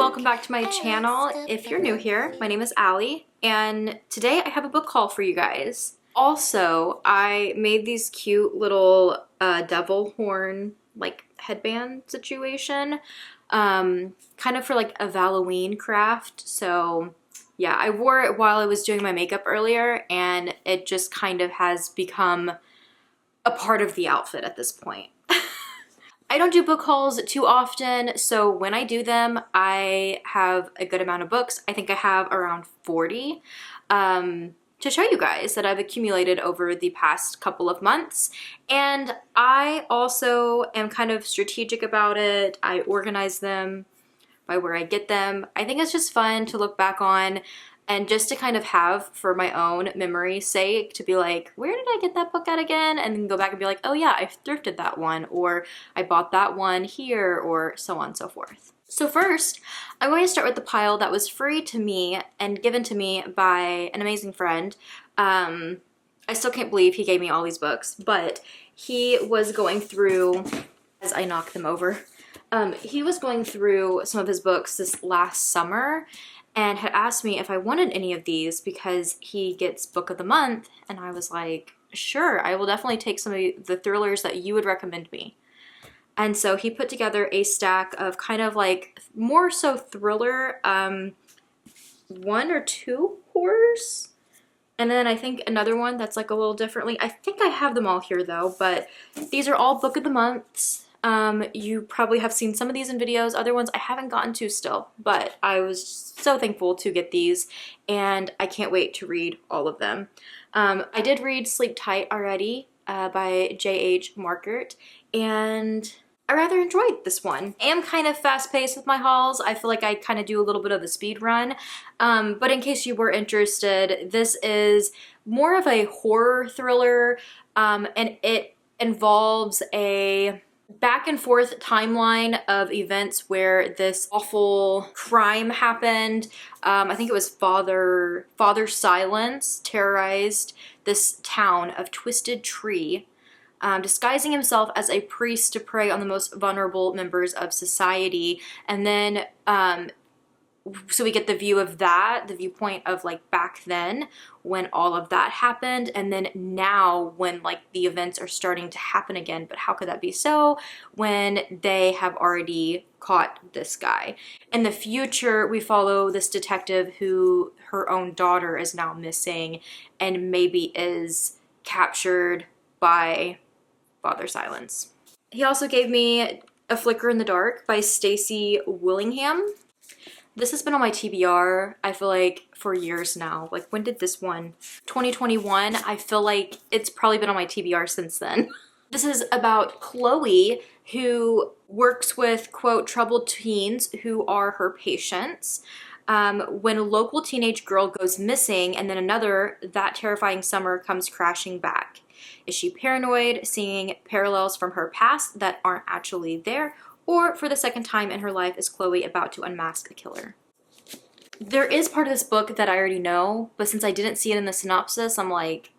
welcome back to my channel. If you're new here, my name is Allie, and today I have a book haul for you guys. Also, I made these cute little devil horn like headband situation, kind of for like a Halloween craft. So yeah, I wore it while I was doing my makeup earlier, and it just kind of has become a part of the outfit at this point. I don't do book hauls too often, so when I do them, I have a good amount of books. I think I have around 40 to show you guys that I've accumulated over the past couple of months. And I also am kind of strategic about it. I organize them by where I get them. I think it's just fun to look back on and just to kind of have for my own memory's sake to be like, where did I get that book at again? And then go back and be like, oh yeah, I thrifted that one, or I bought that one here, or so on and so forth. So first, I'm going to start with the pile that was free to me and given to me by an amazing friend. I still can't believe he gave me all these books, but he was going through, as I knock them over, he was going through some of his books this last summer and had asked me if I wanted any of these because he gets book of the month, and I was like, sure, I will definitely take some of the thrillers that you would recommend me. And so he put together a stack of kind of like more so thriller, 1 or 2 horrors, and then I think another one that's like a little differently. I think I have them all here though, but these are all book of the months. You probably have seen some of these in videos, other ones I haven't gotten to still, but I was so thankful to get these, and I can't wait to read all of them. I did read Sleep Tight already by J.H. Markert, and I rather enjoyed this one. I am kind of fast-paced with my hauls. I feel like I kind of do a little bit of a speed run, but in case you were interested, this is more of a horror thriller, and it involves a back and forth timeline of events where this awful crime happened. I think it was Father Silence terrorized this town of Twisted Tree, disguising himself as a priest to prey on the most vulnerable members of society. And then so we get the view of that, the viewpoint of like back then when all of that happened, and then now when like the events are starting to happen again. But how could that be so when they have already caught this guy? In the future, we follow this detective who her own daughter is now missing and maybe is captured by Father Silence. He also gave me A Flicker in the Dark by Stacy Willingham. This has been on my TBR, I feel like, for years now. Like, when did this one? 2021. I feel like it's probably been on my TBR since then. This is about Chloe, who works with, quote, troubled teens who are her patients. When a local teenage girl goes missing and then another, that terrifying summer, comes crashing back. Is she paranoid, seeing parallels from her past that aren't actually there? Or for the second time in her life, is Chloe about to unmask a killer? There is part of this book that I already know, but since I didn't see it in the synopsis, I'm like,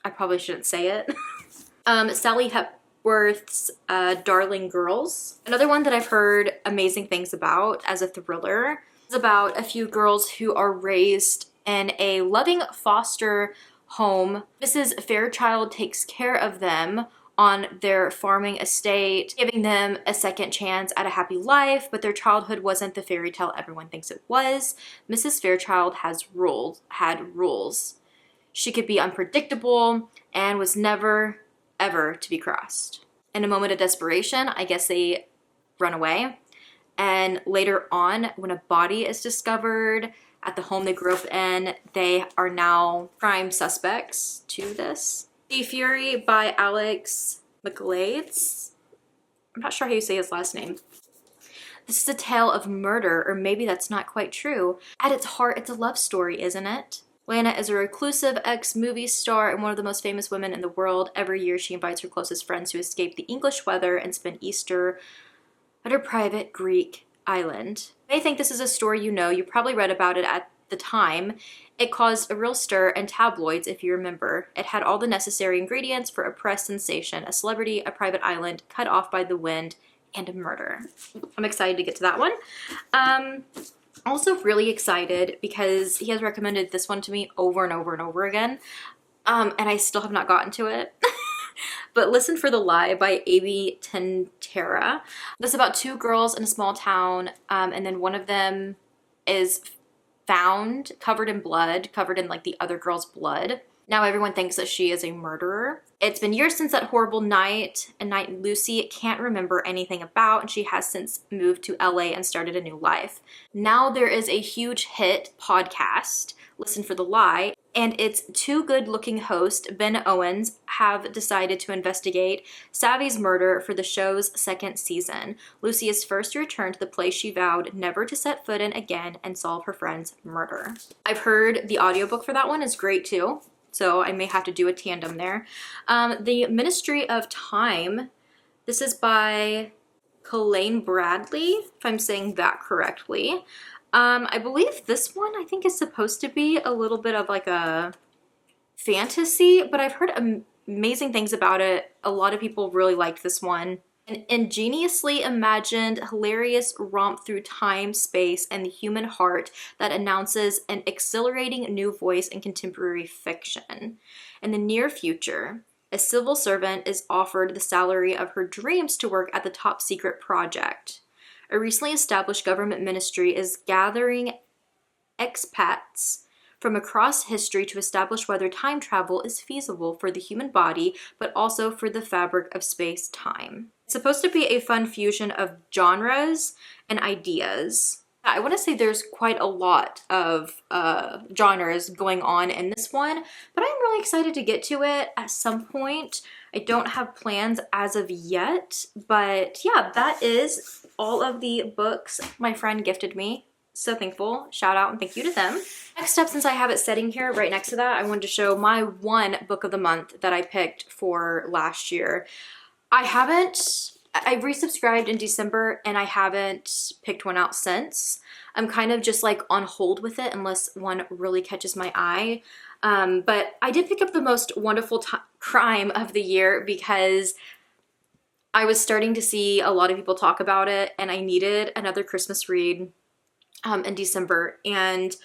I probably shouldn't say it. Sally Hepworth's Darling Girls. Another one that I've heard amazing things about as a thriller. It's about a few girls who are raised in a loving foster home. Mrs. Fairchild takes care of them on their farming estate, giving them a second chance at a happy life, but their childhood wasn't the fairy tale everyone thinks it was. Mrs. Fairchild had rules. She could be unpredictable and was never, ever to be crossed. In a moment of desperation, I guess they run away. And later on, when a body is discovered at the home they grew up in, they are now prime suspects to this. Sea Fury by Alex McGlades. I'm not sure how you say his last name. This is a tale of murder, or maybe that's not quite true. At its heart, it's a love story, isn't it? Lana is a reclusive ex-movie star and one of the most famous women in the world. Every year, she invites her closest friends to escape the English weather and spend Easter at her private Greek island. You may think this is a story you know. You probably read about it at the time. It caused a real stir in tabloids, if you remember. It had all the necessary ingredients for a press sensation: a celebrity, a private island, cut off by the wind, and murder. I'm excited to get to that one. Also really excited because he has recommended this one to me over and over and over again. And I still have not gotten to it. But Listen for the Lie by Amy Tentera. This is about two girls in a small town, and then one of them is found covered in blood, covered in like the other girl's blood. Now everyone thinks that she is a murderer. It's been years since that horrible night, a night Lucy can't remember anything about, and she has since moved to LA and started a new life. Now there is a huge hit podcast, Listen for the Lie, and its two good-looking hosts, Ben Owens, have decided to investigate Savvy's murder for the show's second season. Lucy is first to return to the place she vowed never to set foot in again and solve her friend's murder. I've heard the audiobook for that one is great too, so I may have to do a tandem there. The Ministry of Time, this is by Colleen Bradley, if I'm saying that correctly. I believe this one I think is supposed to be a little bit of like a fantasy, but I've heard amazing things about it. A lot of people really liked this one. An ingeniously imagined, hilarious romp through time, space, and the human heart that announces an exhilarating new voice in contemporary fiction. In the near future, a civil servant is offered the salary of her dreams to work at the top secret project. A recently established government ministry is gathering expats from across history to establish whether time travel is feasible for the human body, but also for the fabric of space-time. It's supposed to be a fun fusion of genres and ideas. I want to say there's quite a lot of genres going on in this one, but I'm really excited to get to it at some point. I don't have plans as of yet, but yeah, that is all of the books my friend gifted me. So thankful. Shout out and thank you to them. Next up, since I have it sitting here right next to that, I wanted to show my one book of the month that I picked for last year. I resubscribed in December and I haven't picked one out since. I'm kind of just like on hold with it unless one really catches my eye. But I did pick up The Most Wonderful Crime of the Year because I was starting to see a lot of people talk about it and I needed another Christmas read in December. And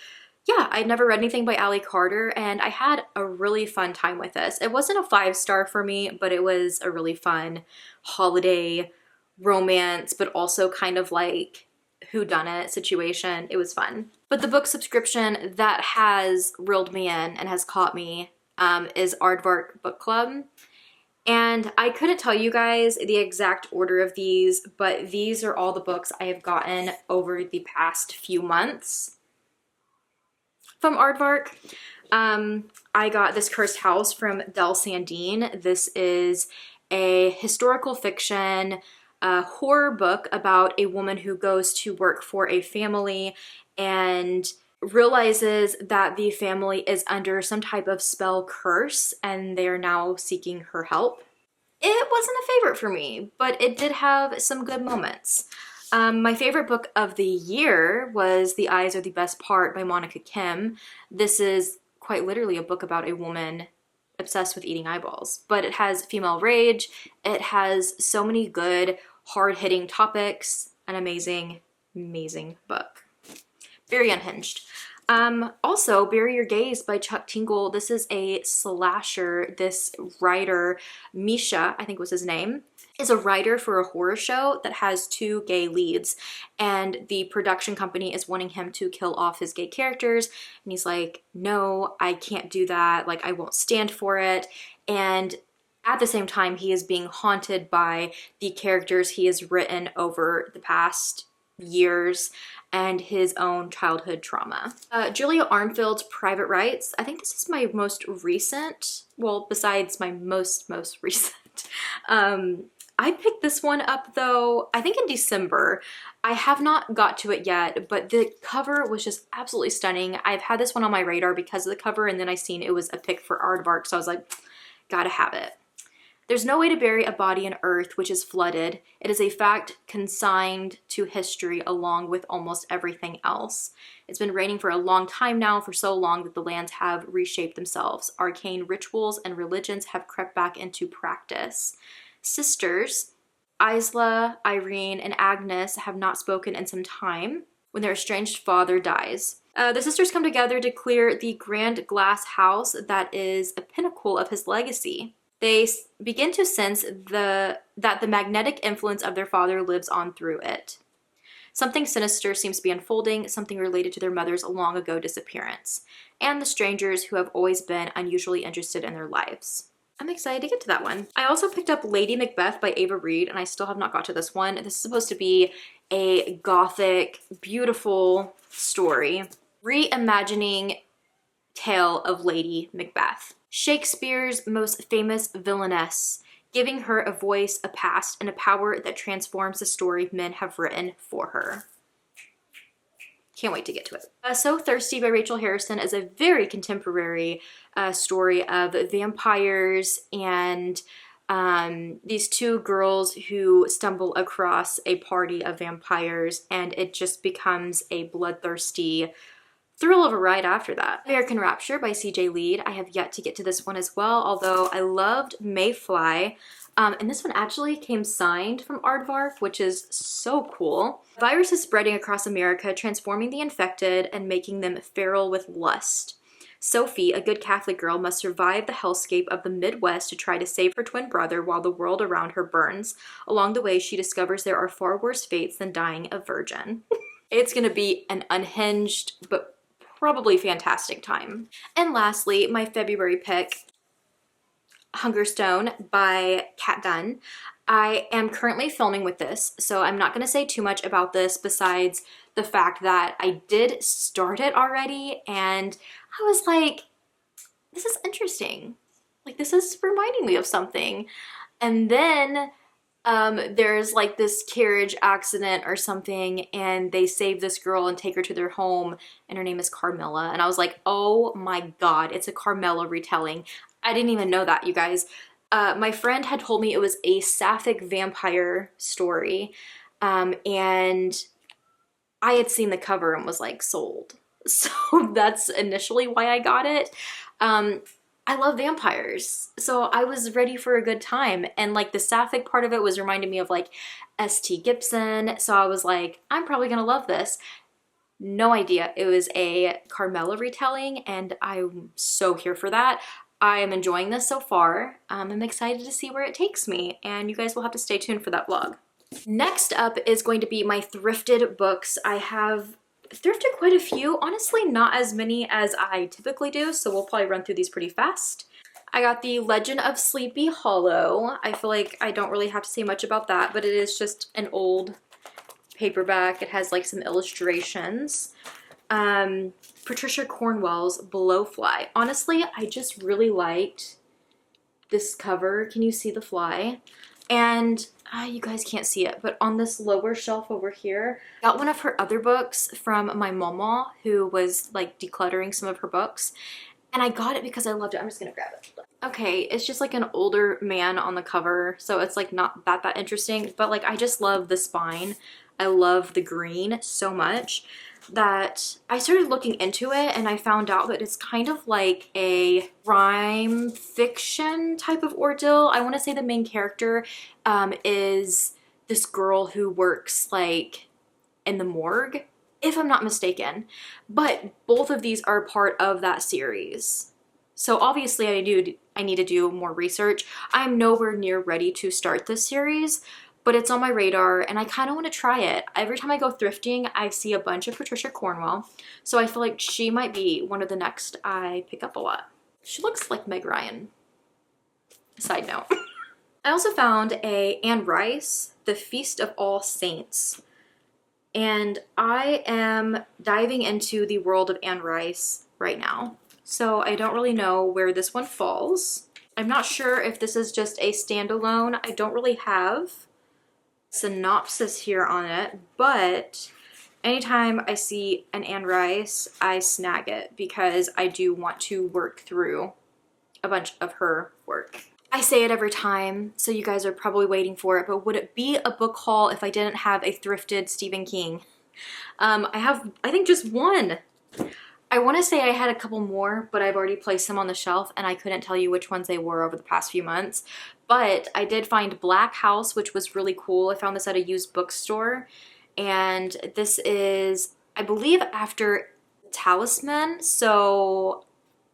yeah, I'd never read anything by Ally Carter and I had a really fun time with this. It wasn't a 5-star for me, but it was a really fun holiday romance, but also kind of like whodunit situation. It was fun. But the book subscription that has reeled me in and has caught me is Aardvark Book Club. And I couldn't tell you guys the exact order of these, but these are all the books I have gotten over the past few months from Aardvark. I got This Cursed House from Del Sandine. This is a historical fiction horror book about a woman who goes to work for a family and realizes that the family is under some type of spell curse and they are now seeking her help. It wasn't a favorite for me, but it did have some good moments. My favorite book of the year was The Eyes Are the Best Part by Monica Kim. This is quite literally a book about a woman obsessed with eating eyeballs, but it has female rage. It has so many good, hard-hitting topics. An amazing, amazing book. Very unhinged. Also, Bury Your Gaze by Chuck Tingle. This is a slasher. This writer, Misha, I think was his name, is a writer for a horror show that has 2 gay leads. And the production company is wanting him to kill off his gay characters. And he's like, no, I can't do that. Like, I won't stand for it. And at the same time, he is being haunted by the characters he has written over the past years and his own childhood trauma. Julia Armfield's Private Rights. I think this is my most recent, well, besides my most recent. I picked this one up though, I think in December. I have not got to it yet, but the cover was just absolutely stunning. I've had this one on my radar because of the cover, and then I seen it was a pick for Aardvark, so I was like, gotta have it. There's no way to bury a body in earth which is flooded. It is a fact consigned to history along with almost everything else. It's been raining for a long time now, for so long that the lands have reshaped themselves. Arcane rituals and religions have crept back into practice. Sisters, Isla, Irene, and Agnes have not spoken in some time when their estranged father dies. The sisters come together to clear the grand glass house that is a pinnacle of his legacy. They begin to sense that the magnetic influence of their father lives on through it. Something sinister seems to be unfolding, something related to their mother's long ago disappearance, and the strangers who have always been unusually interested in their lives. I'm excited to get to that one. I also picked up Lady Macbeth by Ava Reid, and I still have not got to this one. This is supposed to be a gothic, beautiful story, reimagining tale of Lady Macbeth. Shakespeare's most famous villainess, giving her a voice, a past, and a power that transforms the story men have written for her. Can't wait to get to it. So Thirsty by Rachel Harrison is a very contemporary story of vampires and these two girls who stumble across a party of vampires, and it just becomes a bloodthirsty thrill of a ride after that. American Rapture by CJ Lead. I have yet to get to this one as well, although I loved Mayfly. And this one actually came signed from Aardvark, which is so cool. The virus is spreading across America, transforming the infected and making them feral with lust. Sophie, a good Catholic girl, must survive the hellscape of the Midwest to try to save her twin brother while the world around her burns. Along the way, she discovers there are far worse fates than dying a virgin. It's gonna be an unhinged, but probably fantastic time. And lastly, my February pick, Hungerstone by Kat Dunn. I am currently filming with this, so I'm not going to say too much about this besides the fact that I did start it already, and I was like, this is interesting. Like, this is reminding me of something. And then there's like this carriage accident or something, and they save this girl and take her to their home, and her name is Carmilla. And I was like, oh my god, it's a Carmilla retelling. I didn't even know that, you guys. My friend had told me it was a sapphic vampire story, and I had seen the cover and was like, sold. So that's initially why I got it. I love vampires, so I was ready for a good time, and like the sapphic part of it was reminding me of like S.T. Gibson, so I was like, I'm probably gonna love this. No idea it was a Carmilla retelling, and I'm so here for that. I am enjoying this so far. I'm excited to see where it takes me, and you guys will have to stay tuned for that vlog. Next up is going to be my thrifted books. I have thrifted quite a few, honestly not as many as I typically do, so we'll probably run through these pretty fast. I got the Legend of Sleepy Hollow. I feel like I don't really have to say much about that, but it is just an old paperback. It has like some illustrations. Patricia Cornwell's Blowfly. Honestly, I just really liked this cover. Can you see the fly? And you guys can't see it, but on this lower shelf over here, I got one of her other books from my mama, who was like decluttering some of her books, and I got it because I loved it. I'm just gonna grab it. Okay, it's just like an older man on the cover, so it's like not that interesting, but like I just love the spine. I love the green so much that I started looking into it, and I found out that it's kind of like a crime fiction type of ordeal. I want to say the main character is this girl who works like in the morgue, if I'm not mistaken, but both of these are part of that series. So obviously I need to do more research. I'm nowhere near ready to start this series, but it's on my radar and I kind of want to try it. Every time I go thrifting, I see a bunch of Patricia Cornwell, so I feel like she might be one of the next I pick up a lot. She looks like Meg Ryan. Side note. I also found a Anne Rice, The Feast of All Saints, and I am diving into the world of Anne Rice right now, so I don't really know where this one falls. I'm not sure if this is just a standalone. I don't really have synopsis here on it, but anytime I see an Anne Rice, I snag it because I do want to work through a bunch of her work. I say it every time, so you guys are probably waiting for it, but would it be a book haul if I didn't have a thrifted Stephen King? I think just one. I want to say I had a couple more, but I've already placed them on the shelf and I couldn't tell you which ones they were over the past few months. But I did find Black House, which was really cool. I found this at a used bookstore. And this is, I believe, after Talisman. So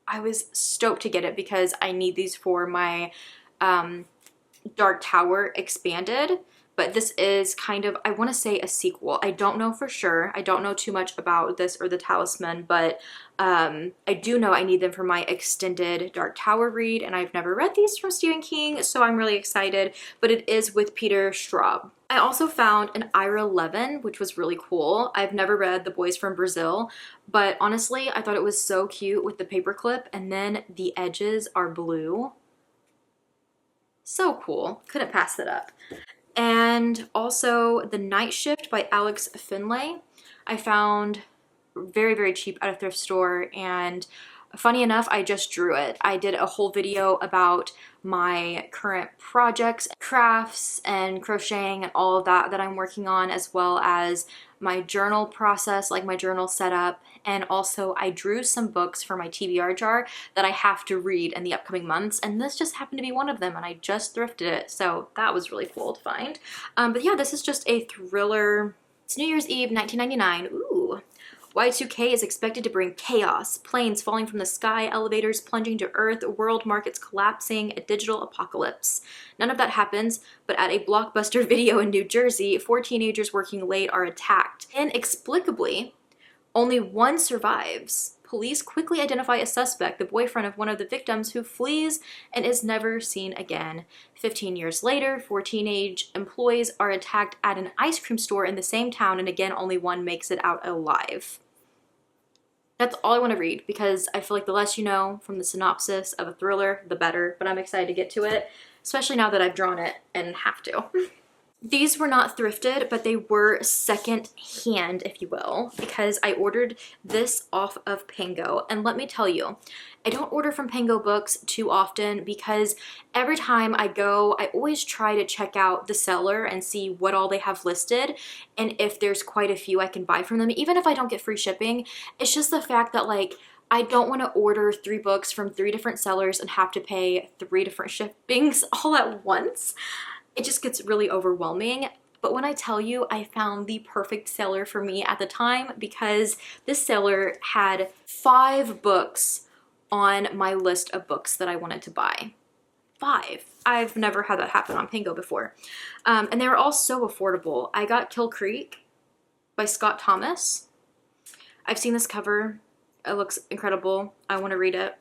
I was stoked to get it because I need these for my Dark Tower expanded. But this is kind of, I want to say, a sequel. I don't know for sure. I don't know too much about this or the Talisman, but I do know I need them for my extended Dark Tower read, and I've never read these from Stephen King, so I'm really excited. But it is with Peter Straub. I also found an Ira Levin, which was really cool. I've never read The Boys from Brazil, but honestly, I thought it was so cute with the paperclip, and then the edges are blue. So cool. Couldn't pass that up. And also The Night Shift by Alex Finlay. I found very, very cheap at a thrift store, and funny enough, I just drew it. I did a whole video about my current projects, crafts, and crocheting and all of that I'm working on, as well as my journal process, like my journal setup. And also I drew some books for my TBR jar that I have to read in the upcoming months, and this just happened to be one of them, and I just thrifted it, so that was really cool to find. But yeah, this is just a thriller. It's New Year's Eve 1999. Ooh. Y2K is expected to bring chaos, planes falling from the sky, elevators plunging to earth, world markets collapsing, a digital apocalypse. None of that happens, but at a Blockbuster Video in New Jersey, 4 teenagers working late are attacked. Inexplicably, only one survives. Police quickly identify a suspect, the boyfriend of one of the victims, who flees and is never seen again. 15 years later, 4 teenage employees are attacked at an ice cream store in the same town, and again, only one makes it out alive. That's all I want to read, because I feel like the less you know from the synopsis of a thriller, the better, but I'm excited to get to it, especially now that I've drawn it and have to. These were not thrifted, but they were second hand, if you will, because I ordered this off of Pango. And let me tell you, I don't order from Pango Books too often because every time I go, I always try to check out the seller and see what all they have listed, and if there's quite a few I can buy from them, even if I don't get free shipping. It's just the fact that, like, I don't want to order 3 books from 3 different sellers and have to pay 3 different shippings all at once. It just gets really overwhelming. But when I tell you, I found the perfect seller for me at the time, because this seller had 5 books on my list of books that I wanted to buy. 5. I've never had that happen on Pango before. And they were all so affordable. I got Kill Creek by Scott Thomas. I've seen this cover. It looks incredible. I want to read it.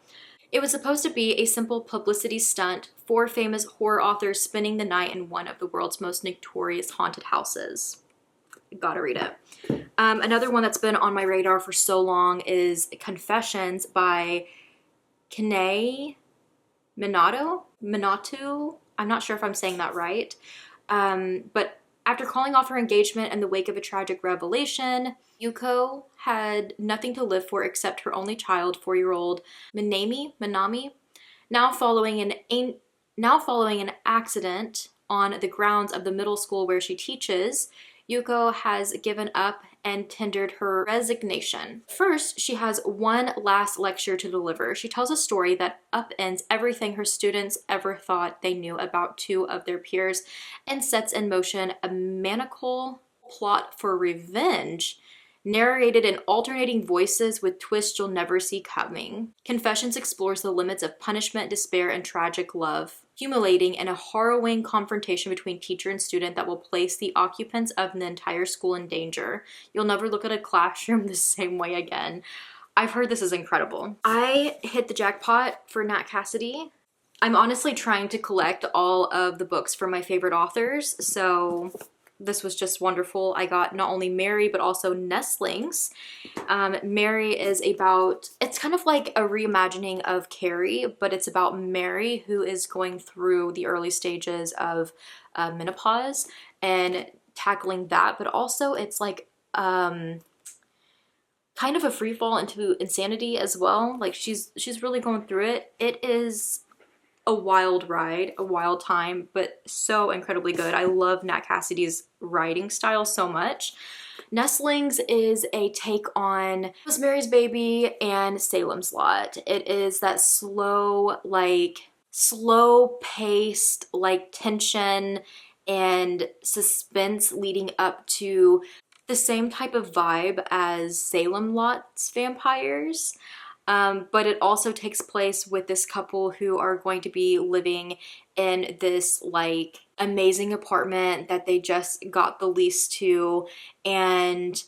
It was supposed to be a simple publicity stunt, 4 famous horror authors spending the night in one of the world's most notorious haunted houses. Gotta read it. Another one that's been on my radar for so long is Confessions by Kanae Minato. I'm not sure if I'm saying that right. But after calling off her engagement in the wake of a tragic revelation, Yuko had nothing to live for except her only child, 4-year-old Minami. Now following an accident on the grounds of the middle school where she teaches, Yuko has given up and tendered her resignation. First, she has one last lecture to deliver. She tells a story that upends everything her students ever thought they knew about 2 of their peers and sets in motion a maniacal plot for revenge, narrated in alternating voices with twists you'll never see coming. Confessions explores the limits of punishment, despair, and tragic love, accumulating in a harrowing confrontation between teacher and student that will place the occupants of the entire school in danger. You'll never look at a classroom the same way again. I've heard this is incredible. I hit the jackpot for Nat Cassidy. I'm honestly trying to collect all of the books from my favorite authors, so this was just wonderful. I got not only Mary, but also Nestlings. Mary is about, it's kind of like a reimagining of Carrie, but it's about Mary, who is going through the early stages of menopause and tackling that, but also it's like kind of a free fall into insanity as well. Like she's really going through it. It is a wild ride, a wild time, but so incredibly good. I love Nat Cassidy's writing style so much. Nestlings is a take on Rosemary's Baby and Salem's Lot. It is that slow, like, slow paced, like tension and suspense leading up to the same type of vibe as Salem Lot's vampires. But it also takes place with this couple who are going to be living in this like amazing apartment that they just got the lease to, and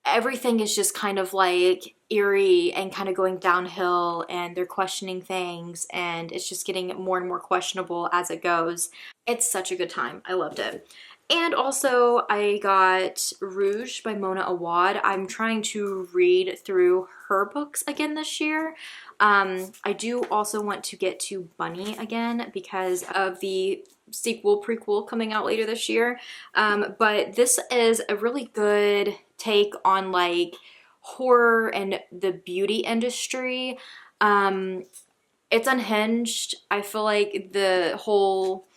everything is just kind of like eerie and kind of going downhill, and they're questioning things, and it's just getting more and more questionable as it goes. It's such a good time. I loved it. And also I got Rouge by Mona Awad. I'm trying to read through her books again this year. I do also want to get to Bunny again because of the prequel coming out later this year. But this is a really good take on like horror and the beauty industry. It's unhinged. I feel like the whole,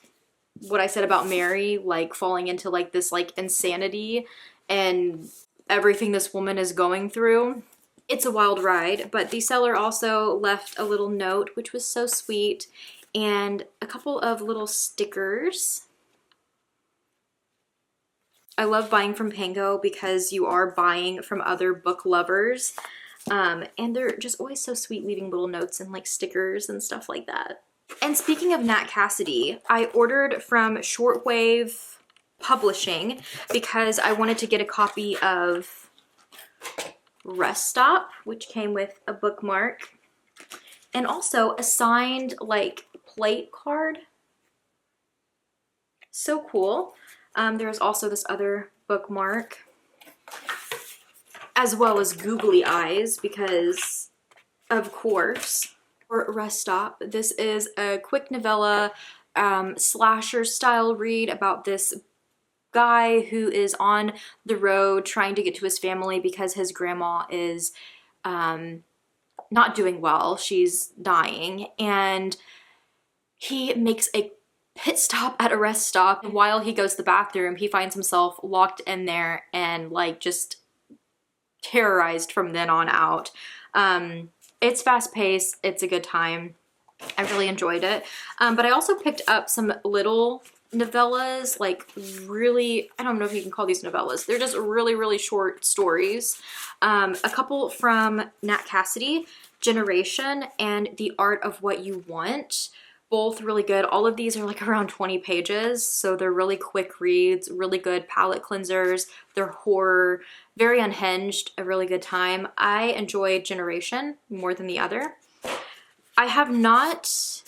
what I said about Mary, like falling into like this like insanity and everything this woman is going through. It's a wild ride, but the seller also left a little note, which was so sweet, and a couple of little stickers. I love buying from Pango because you are buying from other book lovers, and they're just always so sweet, leaving little notes and like stickers and stuff like that. And speaking of Nat Cassidy, I ordered from Shortwave Publishing because I wanted to get a copy of Rest Stop, which came with a bookmark, and also a signed like plate card. So cool. There's also this other bookmark, as well as googly eyes because, of course, for Rest Stop. This is a quick novella, slasher style read about this guy who is on the road trying to get to his family because his grandma is not doing well. She's dying, and he makes a pit stop at a rest stop. And while he goes to the bathroom, he finds himself locked in there and like just terrorized from then on out. It's fast paced. It's a good time. I really enjoyed it. But I also picked up some little novellas, like really, I don't know if you can call these novellas. They're just really, really short stories. A couple from Nat Cassidy, Generation and The Art of What You Want. Both really good. All of these are like around 20 pages, so they're really quick reads, really good palate cleansers. They're horror, very unhinged, a really good time. I enjoyed Generation more than the other. I have not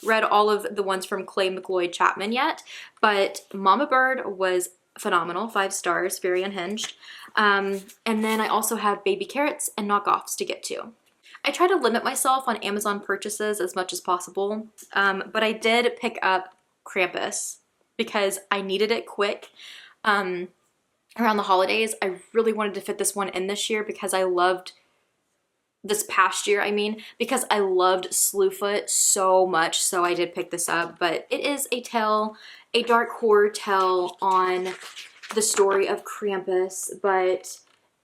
read all of the ones from Clay McLeod Chapman yet, but Mama Bird was phenomenal, 5 stars, very unhinged. And then I also have Baby Carrots and Knockoffs to get to. I try to limit myself on Amazon purchases as much as possible, but I did pick up Krampus because I needed it quick around the holidays. I really wanted to fit this one in this year because I loved this past year, because I loved Slewfoot so much, so I did pick this up. But it is a tale, a dark horror tale on the story of Krampus, but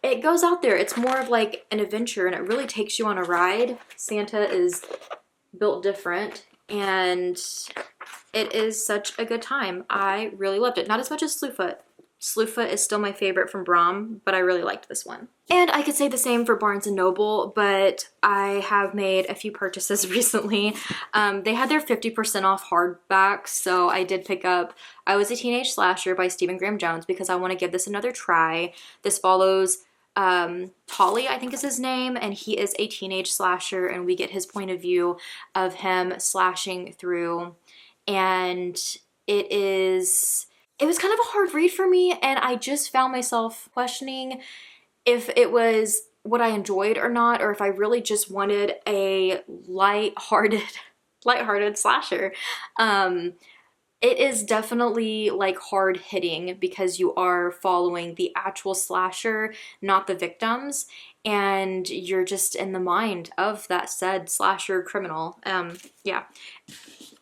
it goes out there. It's more of like an adventure, and it really takes you on a ride. Santa is built different, and it is such a good time. I really loved it. Not as much as Slewfoot. Slewfoot is still my favorite from Brom, but I really liked this one. And I could say the same for Barnes & Noble, but I have made a few purchases recently. They had their 50% off hardback, so I did pick up I Was a Teenage Slasher by Stephen Graham Jones because I want to give this another try. This follows Tolly, I think is his name, and he is a teenage slasher, and we get his point of view of him slashing through. And it was kind of a hard read for me, and I just found myself questioning if it was what I enjoyed or not, or if I really just wanted a lighthearted slasher. It is definitely like hard hitting because you are following the actual slasher, not the victims, and you're just in the mind of that said slasher criminal. Yeah.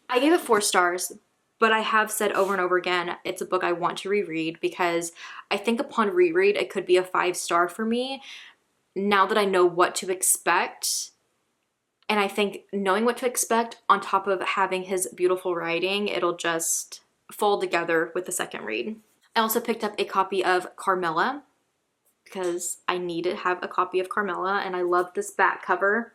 I gave it 4 stars, but I have said over and over again, it's a book I want to reread because I think upon reread, it could be a 5-star for me. Now that I know what to expect, And I think knowing what to expect on top of having his beautiful writing, it'll just fall together with the second read. I also picked up a copy of Carmilla because I need to have a copy of Carmilla, and I love this back cover.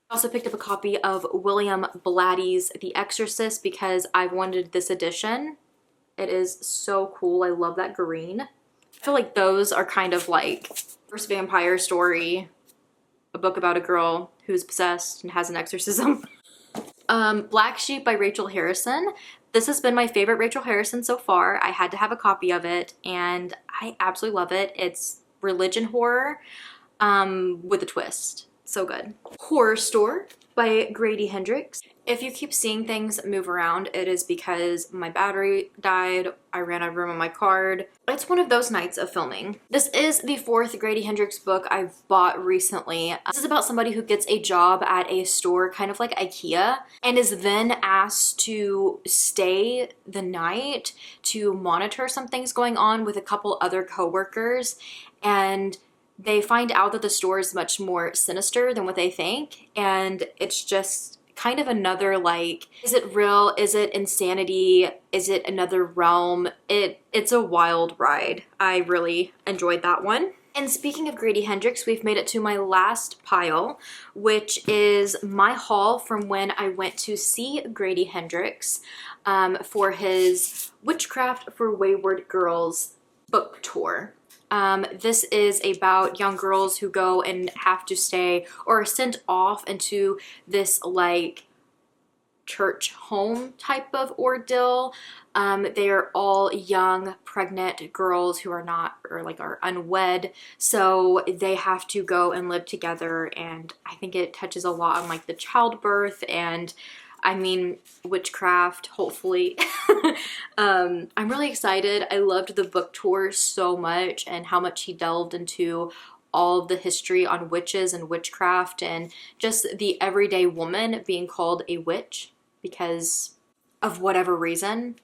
I also picked up a copy of William Blatty's The Exorcist because I've wanted this edition. It is so cool. I love that green. I feel like those are kind of like first vampire story, a book about a girl who's possessed and has an exorcism. Black Sheep by Rachel Harrison. This has been my favorite Rachel Harrison so far. I had to have a copy of it and I absolutely love it. It's religion horror with a twist. So good. Horror Store by Grady Hendrix. If you keep seeing things move around, it is because my battery died. I ran out of room on my card. It's one of those nights of filming. This is the 4th Grady Hendrix book I've bought recently. This is about somebody who gets a job at a store, kind of like IKEA, and is then asked to stay the night to monitor some things going on with a couple other coworkers. And they find out that the store is much more sinister than what they think, and it's just kind of another, like, is it real? Is it insanity? Is it another realm? It's a wild ride. I really enjoyed that one. And speaking of Grady Hendrix, we've made it to my last pile, which is my haul from when I went to see Grady Hendrix for his Witchcraft for Wayward Girls book tour. This is about young girls who go and have to stay or are sent off into this like church home type of ordeal. They are all young, pregnant girls who are not, or like are unwed. So they have to go and live together. And I think it touches a lot on like the childbirth and I mean, witchcraft, hopefully. I'm really excited. I loved the book tour so much and how much he delved into all of the history on witches and witchcraft and just the everyday woman being called a witch because of whatever reason.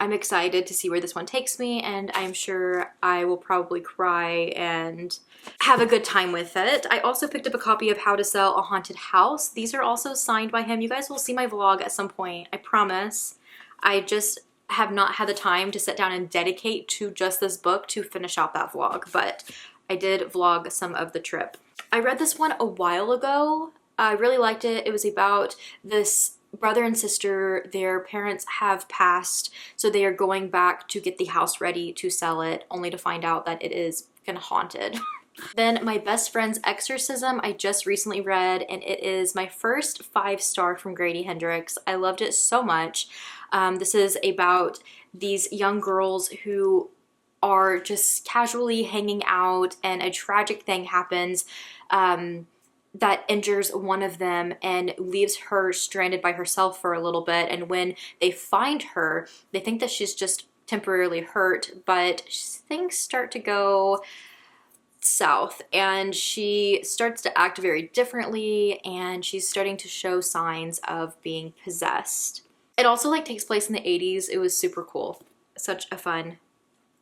I'm excited to see where this one takes me, and I'm sure I will probably cry and have a good time with it. I also picked up a copy of How to Sell a Haunted House. These are also signed by him. You guys will see my vlog at some point, I promise. I just have not had the time to sit down and dedicate to just this book to finish out that vlog, but I did vlog some of the trip. I read this one a while ago. I really liked it. It was about this brother and sister. Their parents have passed, so they are going back to get the house ready to sell it, only to find out that it is kind of haunted. Then My Best Friend's Exorcism I just recently read, and it is my first 5-star from Grady Hendrix. I loved it so much. This is about these young girls who are just casually hanging out and a tragic thing happens that injures one of them and leaves her stranded by herself for a little bit. And when they find her, they think that she's just temporarily hurt, but things start to go south and she starts to act very differently and she's starting to show signs of being possessed. It also like takes place in the 80s. It was super cool. Such a fun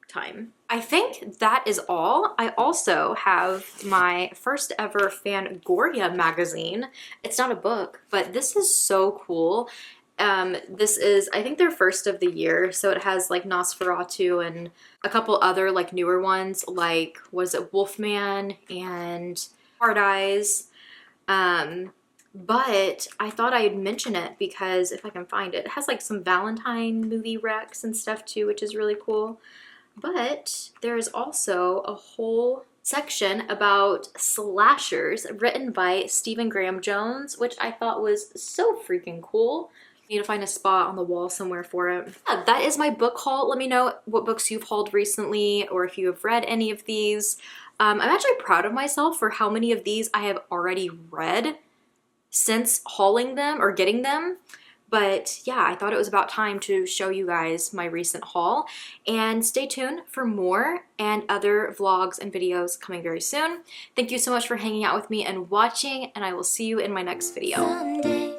time. I think that is all. I also have my first ever Fangoria magazine. It's not a book, but this is so cool. This is, I think, their first of the year, so it has like Nosferatu and a couple other like newer ones, like was it Wolfman and Hard Eyes. But I thought I'd mention it because if I can find it, it has like some Valentine movie recs and stuff too, which is really cool. But there is also a whole section about slashers written by Stephen Graham Jones, which I thought was so freaking cool. I need to find a spot on the wall somewhere for it. Yeah, that is my book haul. Let me know what books you've hauled recently or if you have read any of these. I'm actually proud of myself for how many of these I have already read since hauling them or getting them. But yeah, I thought it was about time to show you guys my recent haul. And stay tuned for more and other vlogs and videos coming very soon. Thank you so much for hanging out with me and watching, and I will see you in my next video. Someday.